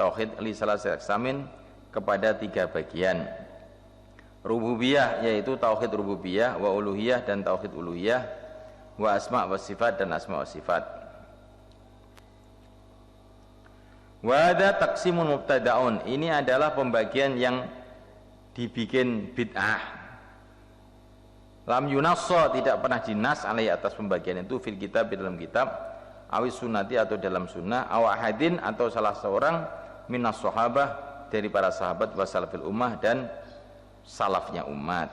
tauhid li salasati aqsamin kepada 3 bagian. Rububiyah yaitu tauhid rububiyah, wa uluhiyah dan tauhid uluhiyah, wa asma wa sifat dan asma wa sifat. Wa hadza taqsimun mubtada'un, ini adalah pembagian yang dibikin bid'ah. Lam yunassa, tidak pernah dinas alai atas pembagian itu fil kitab, di dalam kitab, awis sunnati atau dalam sunnah, aw ahadin atau salah seorang minas sahabah dari para sahabat, wa salafil ummah dan salafnya umat.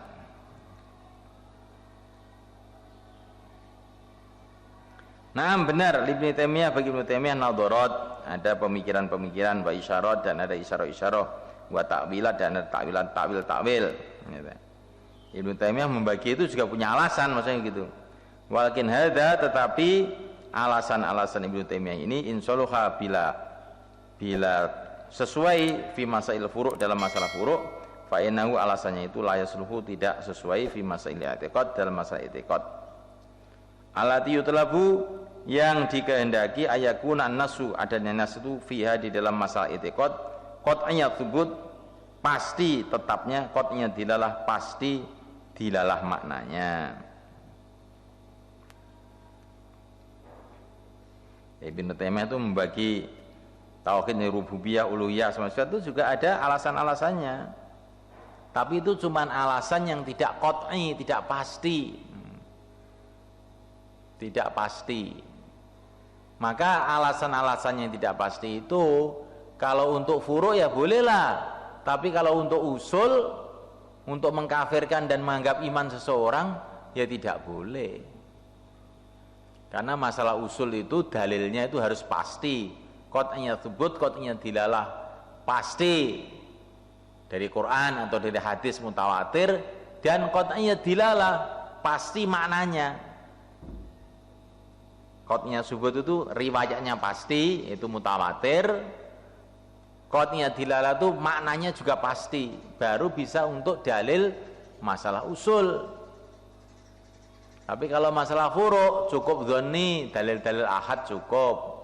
Nah, benar Ibnu Taimiyah, bagi Ibnu Taimiyah nadharat, ada pemikiran-pemikiran, wa isyarat dan ada isyarah-isyarah, wa ta'wilat dan ada ta'wil gitu. Ibnu Taimiyah membagi itu juga punya alasan, maksudnya gitu. Walakin hadza, tetapi alasan-alasan Ibnu Taimiyah ini insyaallah bila sesuai fi masail furu', dalam masalah furu', fa innahu, alasannya itu la yasluhu, tidak sesuai fi masail i'tiqad, dalam masalah i'tiqad. Alati yutlabu, yang dikehendaki ayakuna nasu, adanya nas itu fiha, di dalam masalah i'tiqad, qat'iyya tsubut, pasti tetapnya, qat'iyya dilalah, pasti dilalah maknanya. Ibnu Taimiyah itu membagi tauhid rububiyah, uluhiyah, semua itu juga ada alasan-alasannya. Tapi itu cuma alasan yang tidak qat'i, tidak pasti. Tidak pasti. Maka alasan-alasan yang tidak pasti itu, kalau untuk furu' ya bolehlah. Tapi kalau untuk usul, untuk mengkafirkan dan menganggap iman seseorang, ya tidak boleh. Karena masalah usul itu dalilnya itu harus pasti, qat'iyya tsubut, qat'iyya dilalah, pasti dari Quran atau dari hadis mutawatir, dan qat'iyya dilalah, pasti maknanya. Qat'iyya tsubut itu riwayatnya pasti, itu mutawatir. Qat'iyya dilalah itu maknanya juga pasti, baru bisa untuk dalil masalah usul. Tapi kalau masalah furu' cukup dzanni, dalil-dalil ahad cukup.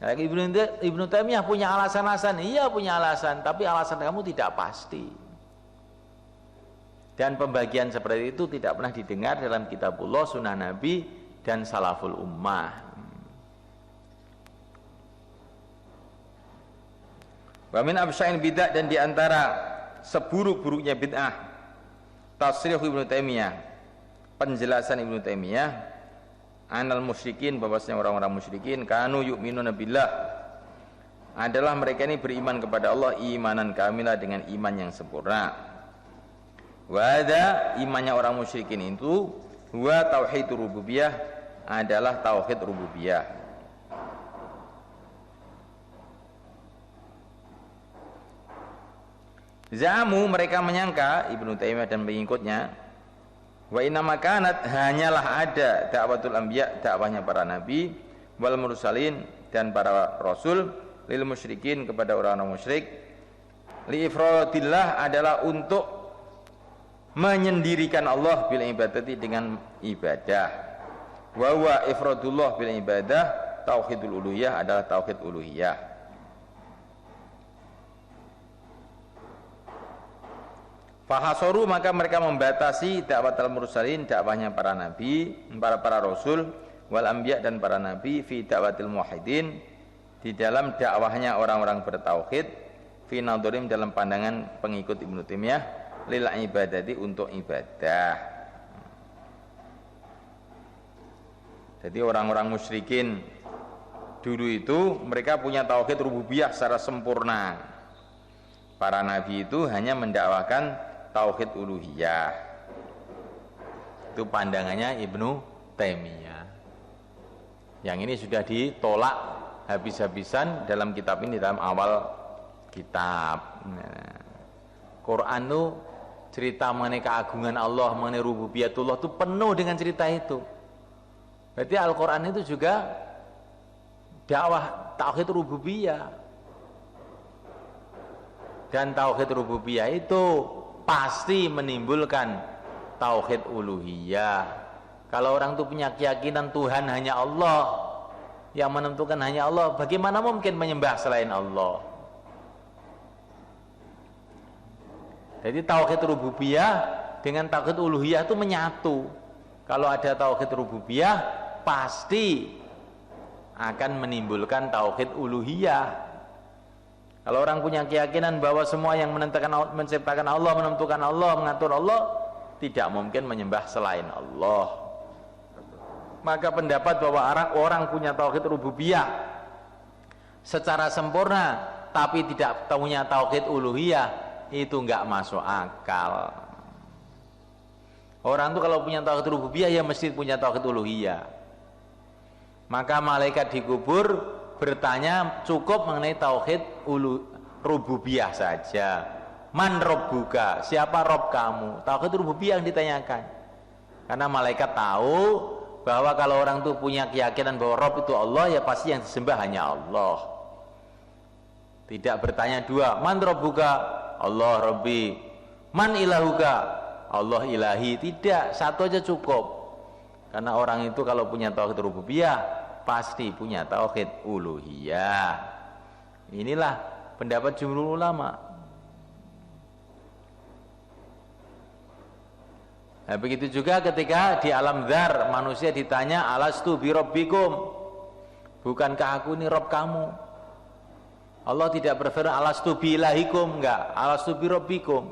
Nah, Ibnu Taimiyah punya alasan-alasan, iya punya alasan, tapi alasan kamu tidak pasti. Dan pembagian seperti itu tidak pernah didengar dalam kitabullah, sunnah Nabi dan salaful ummah. Wa min absya'il bid'ah, dan diantara seburuk-buruknya bid'ah, tasrih Ibnu Taimiyah, penjelasan Ibnu Taimiyah, anal musyrikin, bahwasanya orang-orang musyrikin, kanu yu'minuna billah, adalah mereka ini beriman kepada Allah imanan kamilah, dengan iman yang sempurna. Wa hadza, imannya orang musyrikin itu, huwa tauhid rububiyah, adalah tauhid rububiyah. Zamu, mereka menyangka, Ibnu Taimiyah dan pengikutnya, wa inna makanat, hanyalah ada dakwatul anbiya, dakwahnya para nabi, wal mursalin dan para rasul, lil musyrikin kepada orang-orang musyrik, li ifradillah adalah untuk menyendirikan Allah bil ibadati, dengan ibadah. Wa huwa ifradullah bil ibadah, tauhidul uluhiyah adalah tauhid uluhiyah. Fahasoru, maka mereka membatasi dakwatul mursalin, dakwahnya para nabi, para rasul, wal anbiya dan para nabi, fi dakwatil muwahhidin, di dalam dakwahnya orang-orang bertauhid, fi nadharim, dalam pandangan pengikut Ibnu Taimiyah, lil ibadati, untuk ibadah. Jadi orang-orang musyrikin dulu itu mereka punya tauhid rububiyah secara sempurna. Para nabi itu hanya mendakwahkan tauhid uluhiyah. Itu pandangannya Ibnu Taimiyah. Yang ini sudah ditolak habis-habisan dalam kitab ini, dalam awal kitab. Quran itu cerita mengenai keagungan Allah, mengenai rububiyatullah itu penuh dengan cerita itu. Berarti Al-Quran itu juga dakwah tauhid rububiyah. Dan tauhid rububiyah itu pasti menimbulkan tauhid uluhiyah. Kalau orang itu punya keyakinan Tuhan hanya Allah, Yang menentukan hanya Allah. Bagaimana mungkin menyembah selain Allah? Jadi tauhid rububiyah dengan tauhid uluhiyah itu menyatu. Kalau ada tauhid rububiyah, pasti akan menimbulkan tauhid uluhiyah. Kalau orang punya keyakinan bahwa semua yang menciptakan Allah, menentukan Allah, mengatur Allah, tidak mungkin menyembah selain Allah. Maka pendapat bahwa orang punya tauhid rububiyah secara sempurna tapi tidak punya tauhid uluhiyah, itu enggak masuk akal. Orang itu kalau punya tauhid rububiyah ya mesti punya tauhid uluhiyah. Maka malaikat dikubur bertanya cukup mengenai tauhid rububiyah saja. Man robbuka, siapa rob kamu? Tauhid rububiyah yang ditanyakan. Karena malaikat tahu bahwa kalau orang itu punya keyakinan bahwa Rob itu Allah, ya pasti yang disembah hanya Allah. Tidak bertanya dua, man robbuka? Allah Robbi. Man ilahuka? Allah ilahi. Tidak, satu aja cukup. Karena orang itu kalau punya tauhid rububiyah pasti punya tauhid uluhiyah. Inilah pendapat jumhur ulama. Nah, begitu juga ketika di alam dzar manusia ditanya alastu bi rabbikum, bukankah aku ini Rob kamu? Allah tidak berfirman alastu bi ilahikum, enggak, alastu bi rabbikum,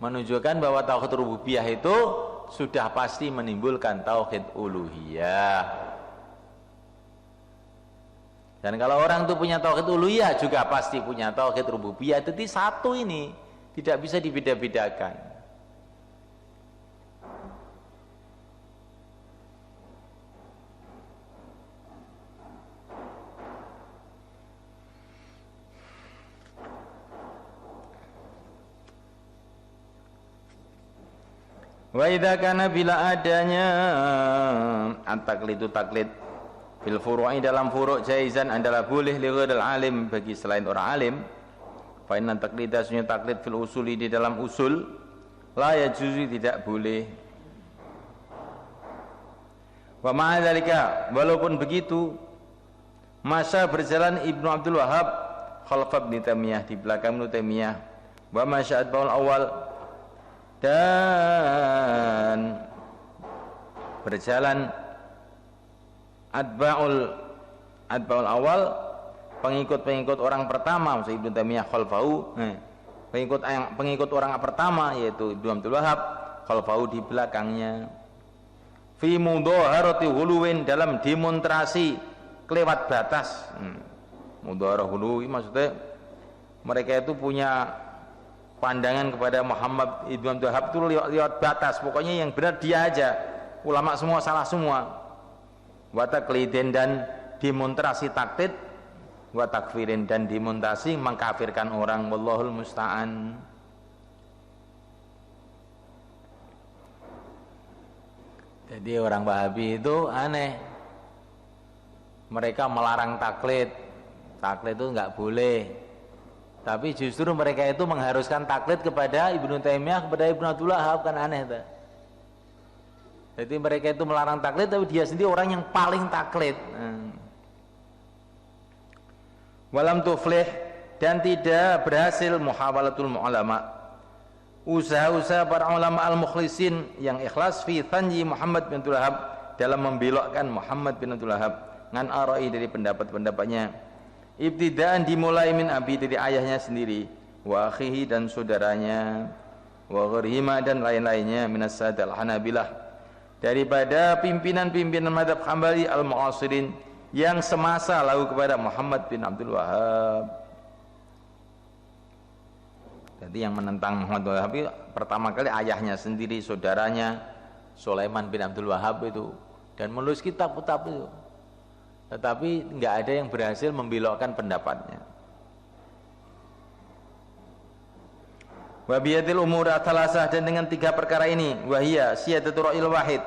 menunjukkan bahwa tauhid rububiyah itu sudah pasti menimbulkan tauhid uluhiyah. Dan kalau orang itu punya tauhid uluhiyah juga pasti punya tauhid rububiyah. Jadi satu ini tidak bisa dibeda-bedakan. Wa idza kana bila adanya at-taqlidu taklid fil furu'i dalam furu' jaizan adalah boleh li ghairil alim bagi selain orang alim. Fa inna taqlida sunnya taklid fil usuli di dalam usul la yajuzu tidak boleh. Wa ma'a dzalika walaupun begitu masa berjalan Ibnu Abdul Wahhab khalfa Ibnu Taimiyah di belakang Ibnu Taimiyah wa masya'at baul awal dan berjalan atba'ul awal pengikut orang pertama maksud Ibnu Taimiyah khalfahu pengikut orang pertama yaitu Ibnu Abdul Wahhab khalfahu di belakangnya fi mudhaharati huluwin dalam demonstrasi kelewat batas. Mudhaharah huluwi maksudnya mereka itu punya pandangan kepada Muhammad Ibnu Abdul Wahhab itu lewat batas, pokoknya yang benar dia aja, ulama semua salah semua. Wa taqlidin dan demonstrasi taklid, wa takfirin dan demonstrasi mengkafirkan orang, wallahul musta'an. Jadi orang Wahabi itu aneh, mereka melarang taklid itu nggak boleh. Tapi justru mereka itu mengharuskan taklid kepada Ibnu Taimiyah, kepada Ibnu Abdul Wahhab, kan aneh tak? Jadi mereka itu melarang taklid tapi dia sendiri orang yang paling taklid. Walam tuflih dan tidak berhasil muhawalatul mu'alama, usaha-usaha para ulama al-mukhlisin yang ikhlas fi thanji Muhammad bin Abdul Wahhab dalam membelokkan Muhammad bin Abdul Wahhab ngan arai dari pendapat-pendapatnya. Ibtidaan dimulai min abi dari ayahnya sendiri, wa akhihi dan saudaranya, wa ghairihima dan lain-lainnya minas sadal Hanabilah daripada pimpinan-pimpinan mazhab Hambali al-mu'asirin yang semasa lalu kepada Muhammad bin Abdul Wahhab. Jadi yang menentang Muhammad bin Abdul Wahhab pertama kali ayahnya sendiri, saudaranya Sulaiman bin Abdul Wahhab itu, dan menulis kitab-kitab itu. Tetapi nggak ada yang berhasil membelokkan pendapatnya. Wa biyadil umur atalasah dan dengan tiga perkara ini, wahia siyadatu ra'il wahid,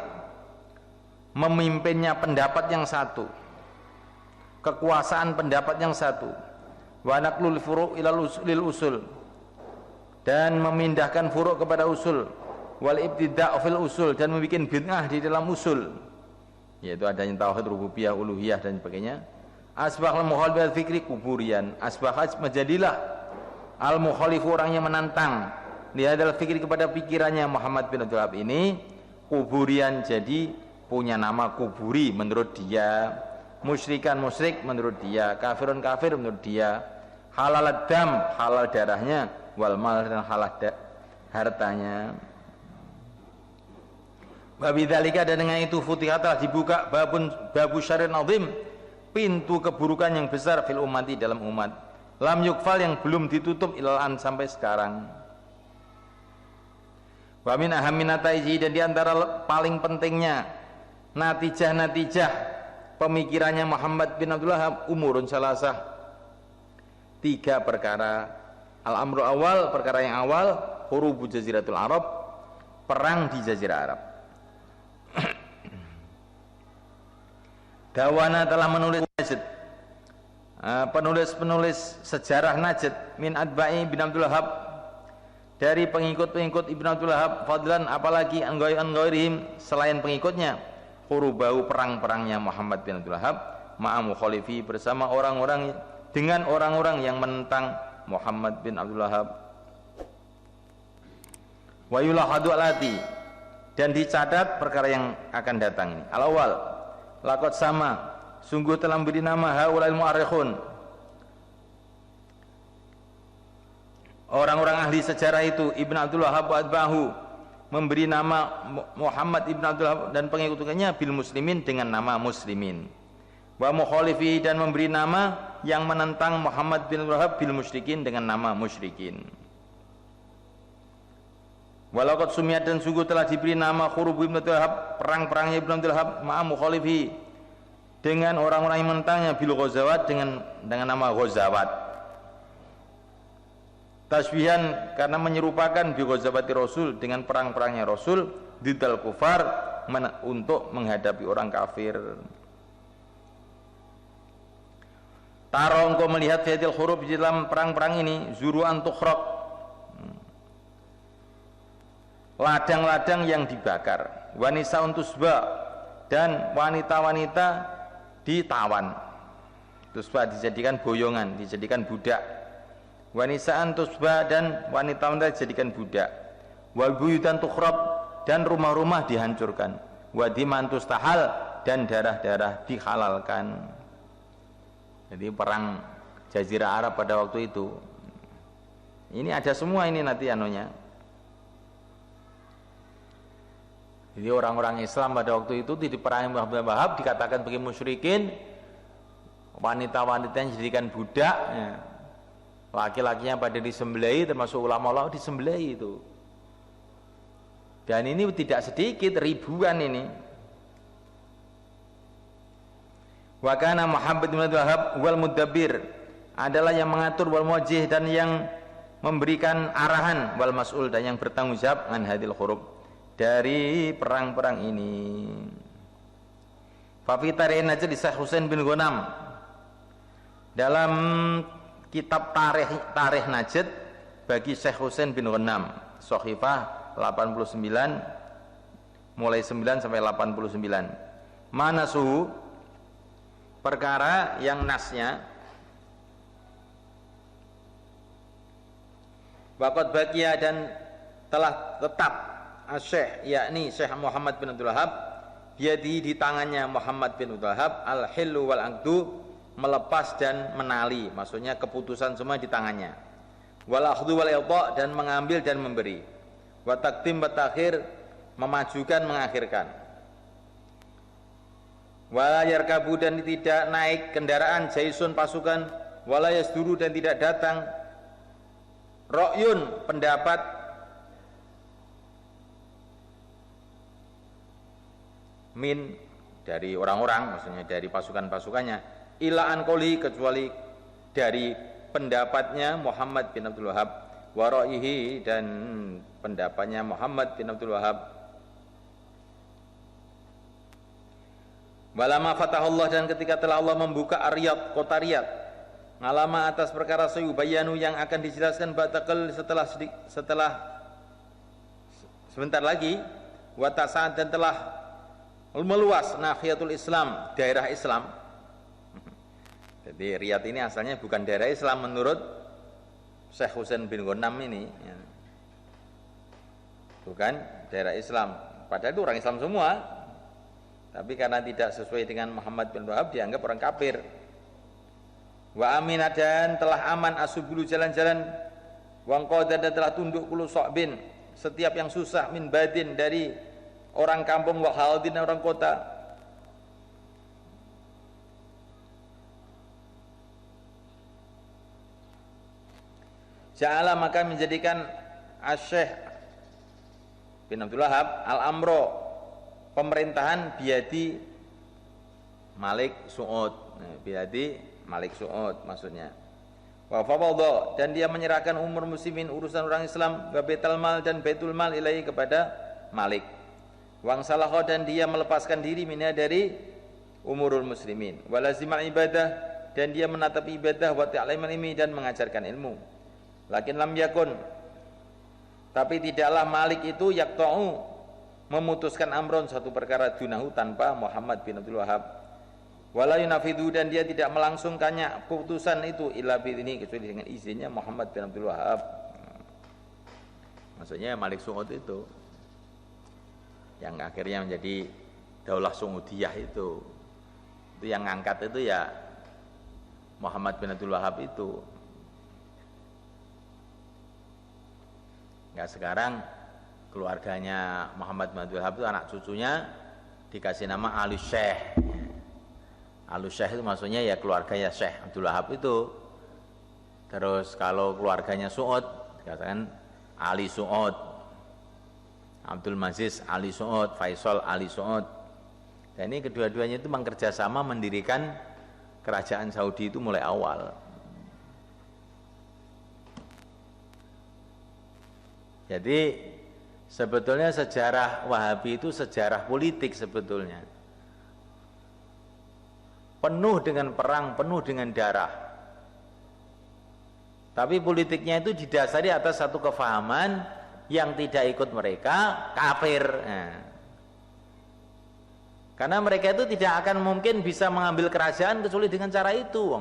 memimpinnya pendapat yang satu, kekuasaan pendapat yang satu, wa naqlul furu' ilal usul dan memindahkan furu' kepada usul, wal ibtida' fil usul dan membuat bid'ah di dalam usul, yaitu adanya tauhid rububiyah, uluhiyah dan sebagainya. Asbahal mukhalif fikri kuburian, asbahat menjadilah al mukhalifu orang yang menantang dia adalah fikri kepada pikirannya Muhammad bin Abdul Wahab ini kuburian, jadi punya nama kuburi menurut dia, musyrikan musyrik menurut dia, kafirun kafir menurut dia, halal dam halal darahnya, wal mal dan halal hartanya. Wabidzalika, dan dengan itu futihat telah dibuka babu syarrin azim, pintu keburukan yang besar fil ummati dalam umat, lam yukfal yang belum ditutup ilalan sampai sekarang. Wa min ahammin nataiji, dan diantara paling pentingnya natijah pemikirannya Muhammad bin Abdul Wahab umurun salasah, 3 perkara. Al-amru awal, perkara yang awal, hurubu jaziratul Arab, perang di jazirah Arab. Dawana telah menulis Najd, penulis sejarah Najd, min adba'i bin Abdul Wahab, dari pengikut-pengikut Ibn Abdul Wahab, fadlan apalagi an-ghairihim selain pengikutnya, hurubau perang-perangnya Muhammad bin Abdul Wahab, ma'a mukhalifi bersama orang-orang, dengan orang-orang yang menentang Muhammad bin Abdul Wahab. Wa yulahadu alati, dan dicatat perkara yang akan datang ini. Al-awwal, laqad sama, sungguh telah memberi nama haulail mu'arrikhun, orang-orang ahli sejarah itu, Ibn Abdul Wahab wa atba'ahu, memberi nama Muhammad Ibn Abdul Wahab dan pengikutnya bil muslimin dengan nama muslimin, wa mukhalifi, dan memberi nama yang menentang Muhammad bin Abdul Wahab bil musyrikin dengan nama musyrikin. Walaqad sumiyat, dan sungguh telah diberi nama khurub Ibn Abdul Wahab, perang-perangnya Ibn Abdul Wahab, ma'a mukhalifi, dengan orang-orang yang menentangnya, bil ghazawat, dengan nama ghazawat, tasbihan karena menyerupakan bi ghazawati Rasul, dengan perang-perangnya Rasul, didal kufar, untuk menghadapi orang kafir. Taro engkau melihat fiatil huruf di dalam perang-perang ini, zuru'an tukhraq, ladang-ladang yang dibakar, wanisa untusba, dan wanita-wanita ditawan. Tusba dijadikan boyongan, dijadikan budak. Wanisaan tusba, dan wanita-wanita dijadikan budak. Wal buyutan tukhrab, dan rumah-rumah dihancurkan. Wadiman tustahal, dan darah-darah dihalalkan. Jadi perang Jazirah Arab pada waktu itu. Ini ada semua ini nanti anunya. Jadi orang-orang Islam pada waktu itu di perang Muhammad bin Wahab dikatakan bagi musyrikin, wanita-wanita yang dijadikan budak, ya. Laki-lakinya pada disembelih, termasuk ulama-ulama disembelih itu. Dan ini tidak sedikit, ribuan ini. Wa kana Muhammad bin Abdul Wahab wal mudabbir, adalah yang mengatur, wal muwajjih, dan yang memberikan arahan, wal mas'ul, dan yang bertanggung jawab an hadil huruf, dari perang-perang ini. Fa fi tarikh Najd di Syekh Husain bin Ghanam, dalam kitab tarikh Najd bagi Syekh Husain bin Ghanam, Shahifah 89 mulai 9 sampai 89. Mana suhu perkara yang nasnya, waqad baqiya, dan telah tetap Syekh, yakni Syekh Muhammad bin Abdul Wahab, biadi, di tangannya Muhammad bin Abdul Wahab, al-hillu wal aqdu, melepas dan menali, maksudnya keputusan semua di tangannya, wal akhdhu wal idha, dan mengambil dan memberi, wa taqdim wa ta'khir, memajukan mengakhirkan, wala yarkabu, dan tidak naik kendaraan, jaisun pasukan, wala yasduru, dan tidak datang ra'yun pendapat, min dari orang-orang, maksudnya dari pasukan-pasukannya, ila an qoli, kecuali dari pendapatnya Muhammad bin Abdul Wahab, wa ra'yihi, dan pendapatnya Muhammad bin Abdul Wahab. Walama fatahullah, dan ketika telah Allah membuka Riyadh, kota Riyadh, ngalama atas perkara sayubayanu, yang akan dijelaskan batakal, setelah sebentar lagi, wa tasa'ad, dan telah meluas nahiyatul Islam, daerah Islam. Jadi Riyadh ini asalnya bukan daerah Islam menurut Syekh Husain bin Ghanam ini, ya. Bukan daerah Islam, padahal itu orang Islam semua, tapi karena tidak sesuai dengan Muhammad bin Wahab dianggap orang kafir. Wa aminah, dan telah aman asubulu jalan-jalan, wangqada, dan telah tunduk kulu sokbin setiap yang susah, min badin dari orang kampung, wa haldin orang kota. Ja'ala, maka menjadikan Asy-Syaikh bin Abdul Wahab al-amro, pemerintahan biadi Malik Su'ud, biadi Malik Su'ud maksudnya. Wa fawwadha, dan dia menyerahkan umur muslimin, urusan orang Islam, wa baitul mal, dan baitul mal ilahi kepada Malik. Wang salaha, dan dia melepaskan diri minha dari umurul muslimin. Wa lazimal ibadah, dan dia menatap ibadah, wa ta'limal ilmi, dan mengajarkan ilmu. Lakin lam yakun, tapi tidaklah Malik itu yaqta'u, memutuskan amron, satu perkara, dunahu, tanpa Muhammad bin Abdul Wahab. Wala yunafidu, dan dia tidak melangsungkannya keputusan itu illa ini, kecuali dengan izinnya Muhammad bin Abdul Wahab. Maksudnya Malik Su'ud itu yang akhirnya menjadi Daulah Su'udiyah itu yang ngangkat itu ya Muhammad bin Abdul Wahab itu. Nggak, sekarang keluarganya Muhammad bin Abdul Wahab itu anak cucunya dikasih nama Alu Syekh. Alu Syekh itu maksudnya ya keluarganya Syekh Abdul Wahab itu. Terus kalau keluarganya Su'ud dikatakan Ali Su'ud, Abdul Maziz Ali Su'ud, Faisal Ali Su'ud. Dan ini kedua-duanya itu memang kerjasama mendirikan kerajaan Saudi itu mulai awal. Jadi sebetulnya sejarah Wahabi itu sejarah politik sebetulnya. Penuh dengan perang, penuh dengan darah. Tapi politiknya itu didasari atas satu kefahaman yang tidak ikut mereka kafir. Nah, karena mereka itu tidak akan mungkin bisa mengambil kerajaan kecuali dengan cara itu.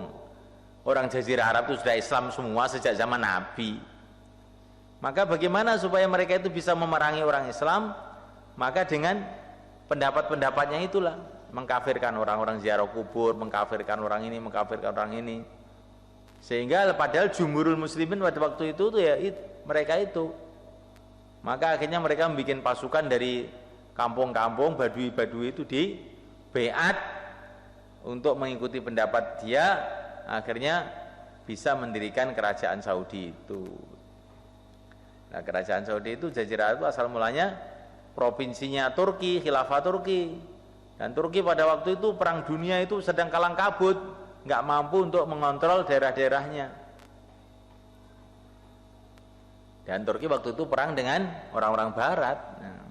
Orang Jazirah Arab itu sudah Islam semua sejak zaman Nabi. Maka bagaimana supaya mereka itu bisa memerangi orang Islam? Maka dengan pendapat-pendapatnya itulah, mengkafirkan orang-orang ziarah kubur, mengkafirkan orang ini, mengkafirkan orang ini. Sehingga padahal jumhurul muslimin pada waktu itu tuh ya mereka itu. Maka akhirnya mereka membuat pasukan dari kampung-kampung, badui-badui itu di beat untuk mengikuti pendapat dia, akhirnya bisa mendirikan kerajaan Saudi itu. Nah, kerajaan Saudi itu Jazirah itu asal mulanya provinsinya Turki, khilafah Turki. Dan Turki pada waktu itu perang dunia itu sedang kalang kabut, nggak mampu untuk mengontrol daerah-daerahnya. Dan Turki waktu itu perang dengan orang-orang Barat. Nah,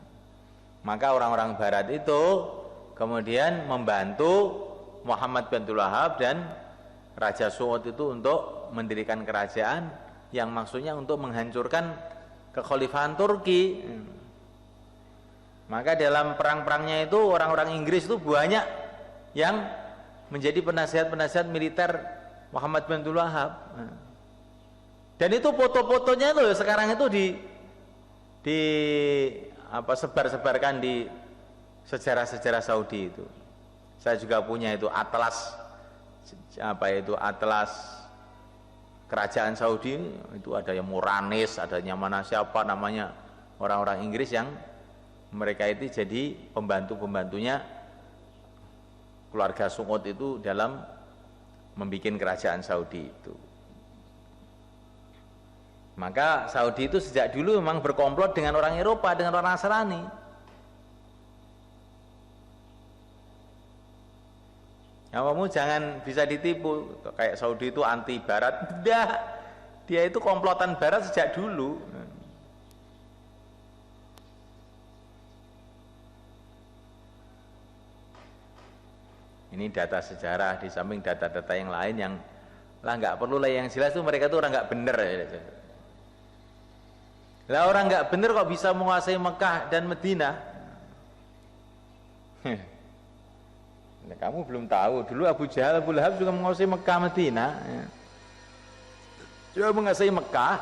maka orang-orang Barat itu kemudian membantu Muhammad bin Abdul Wahab dan Raja Su'ud itu untuk mendirikan kerajaan yang maksudnya untuk menghancurkan kekhalifahan Turki. Maka dalam perang-perangnya itu orang-orang Inggris itu banyak yang menjadi penasihat-penasihat militer Muhammad bin Abdul Wahab. Dan itu foto-fotonya itu sekarang itu sebar-sebarkan di sejarah-sejarah Saudi itu. Saya juga punya itu atlas atlas kerajaan Saudi, itu ada yang Moranis, ada yang mana siapa namanya orang-orang Inggris yang mereka itu jadi pembantu-pembantunya keluarga Su'ud itu dalam membuat kerajaan Saudi itu. Maka Saudi itu sejak dulu memang berkomplot dengan orang Eropa, dengan orang Nasrani. Kamu jangan bisa ditipu kayak Saudi itu anti Barat. Tidak, dia itu komplotan Barat sejak dulu. Ini data sejarah di samping data-data yang lain yang lah nggak perlu lah, yang jelas tuh mereka tuh orang nggak bener. Lah orang nggak bener kok bisa menguasai Mekah dan Madinah? Kamu belum tahu, dulu Abu Jahal, Abu Lahab juga menguasai Mekah, Madinah. Ya. Juga menguasai Mekah.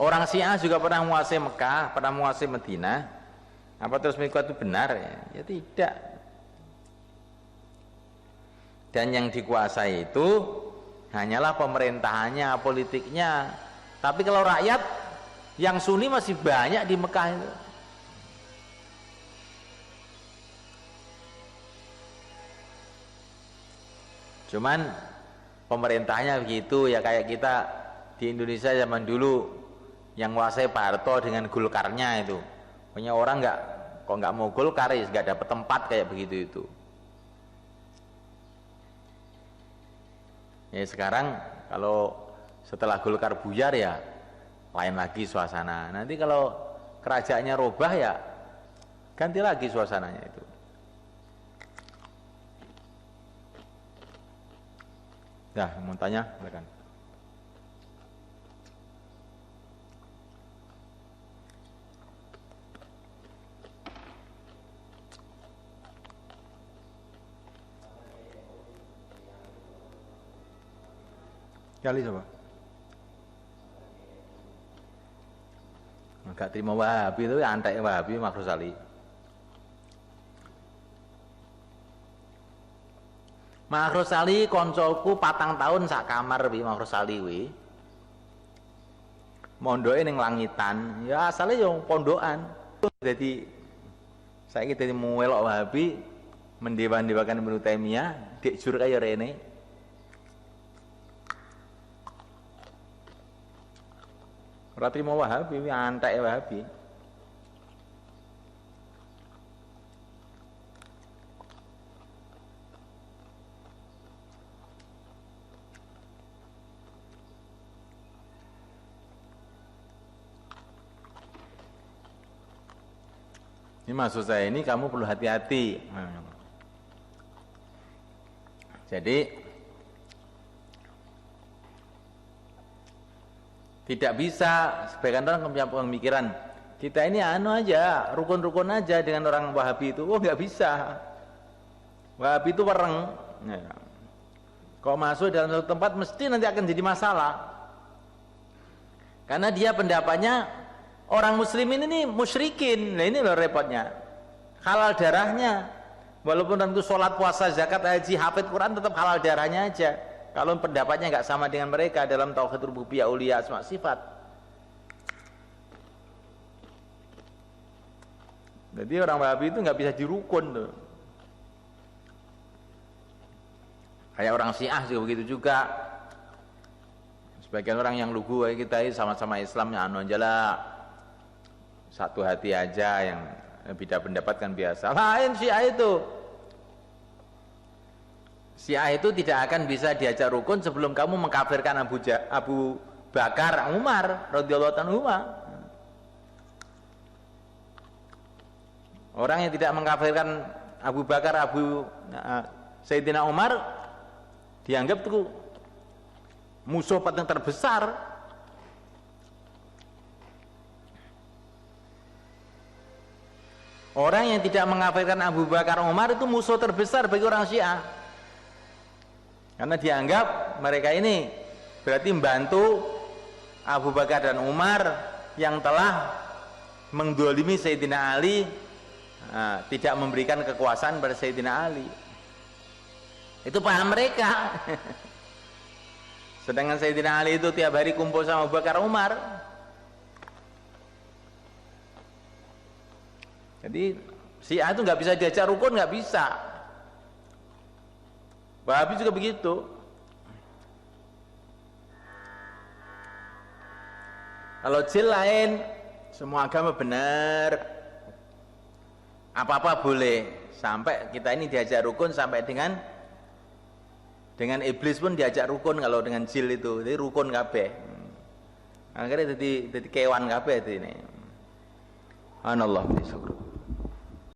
Orang Syiah juga pernah menguasai Mekah, pernah menguasai Madinah. Apa terus mereka itu benar? Ya tidak. Dan yang dikuasai itu hanyalah pemerintahannya, politiknya. Tapi kalau rakyat yang Sunni masih banyak di Mekah itu. Cuman pemerintahnya begitu ya, kayak kita di Indonesia zaman dulu yang menguasai Pak Harto dengan Golkarnya itu. Punya orang nggak mau Golkar, nggak dapat tempat kayak begitu itu. Ya sekarang kalau setelah Golkar buyar ya lain lagi suasana. Nanti kalau kerajaannya robah ya ganti lagi suasananya itu. Nah, mau tanya, silakan. Kali coba. Enggak terima Wahabi itu antek Wahabi Makhrus Ali. Makhrus Ali koncolku 4 tahun sak kamar wi Makhrus Ali wi. Mondoke ning Langitan, ya asale yo pondokan. Jadi saiki dadi muwelok Wahabi mendewa-dewakan Ibnu Taimiyah, dik jur kaya rene. Ora trimo Wahabi, antek Wahabi. Ini maksud saya ini kamu perlu hati-hati. Jadi tidak bisa sebagian orang punya pemikiran kita ini aja rukun-rukun aja dengan orang Wahabi itu. Oh nggak bisa. Wahabi itu wereng. Ya. Kalau masuk dalam satu tempat mesti nanti akan jadi masalah. Karena dia pendapatnya orang muslimin ini musyrikin. Nah ini loh repotnya. Halal darahnya. Walaupun tentu sholat, puasa, zakat, haji, hafid Quran tetap halal darahnya aja. Kalau pendapatnya nggak sama dengan mereka dalam tauhid rububiyah, uluhiyah, asma sifat. Jadi orang Wahabi itu nggak bisa dirukun tuh. Kayak orang Syiah juga begitu juga. Sebagian orang yang lugu kita ini sama-sama Islamnya anu aja lah. Satu hati aja, yang beda pendapat kan biasa. Lain Syiah itu. Syiah itu tidak akan bisa diajak rukun sebelum kamu mengkafirkan Abu Bakar Umar radhiyallahu anhu. Orang yang tidak mengkafirkan Abu Bakar Sayyidina Umar dianggap itu musuh paling terbesar. Orang yang tidak mengkafirkan Abu Bakar Umar itu musuh terbesar bagi orang Syiah. Karena dianggap mereka ini berarti membantu Abu Bakar dan Umar yang telah mendolimi Sayyidina Ali, tidak memberikan kekuasaan pada Sayyidina Ali. Itu paham mereka. Sedangkan Sayyidina Ali itu tiap hari kumpul sama Abu Bakar Umar. Jadi Syiah itu nggak bisa diajak rukun, nggak bisa. Wahabi juga begitu. Kalau jil lain, semua agama benar, apa-apa boleh, sampai kita ini diajak rukun sampai dengan iblis pun diajak rukun kalau dengan jil itu, jadi rukun kabeh. Akhirnya jadi kewan kabeh itu ini. Anallahu bisawab.